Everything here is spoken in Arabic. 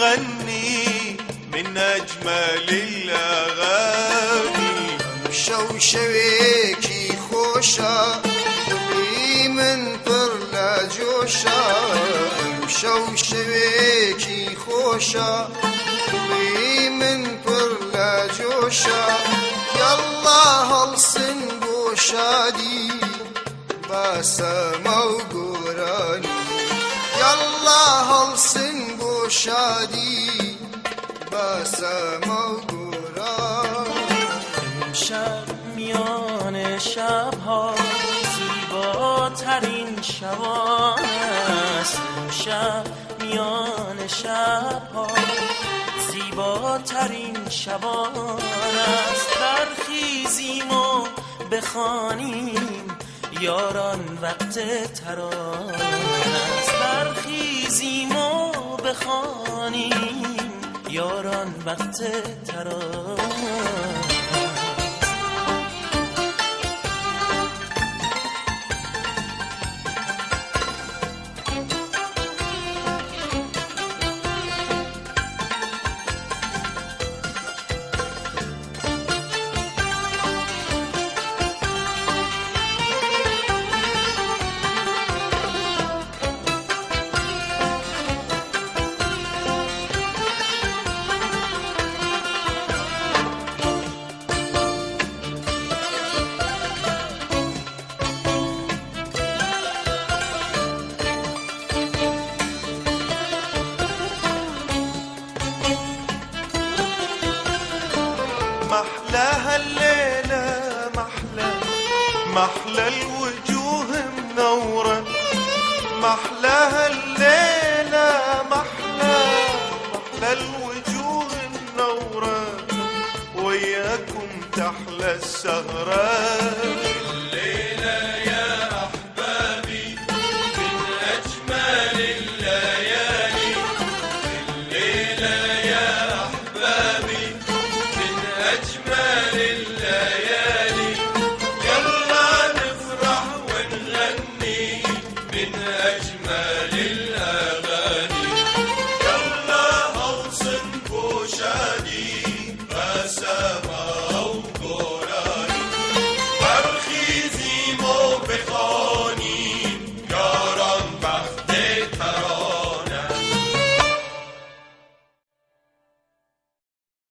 نغني من أجمل الأغاني. شوشويكي خوشا دلی من پر لجوشا، شوشويكي خوشا دلی من پر لجوشا. يلا هالسن بوشادي باسما وقراني، يلا هالسن بوشادي باسما وقراني. امشب میان شبها زیباترین شبانه است، امشب میان شبها زیباترین شبانه است. برخیزیم و بخوانیم یاران وقت ترانه است، برخیزیم و بخوانیم یاران وقت ترانه. محلاها الليلة محلى، محلى الوجوه منورة، محلاها الليلة محلى، محلى الوجوه منورة، وياكم تحلى السهرة.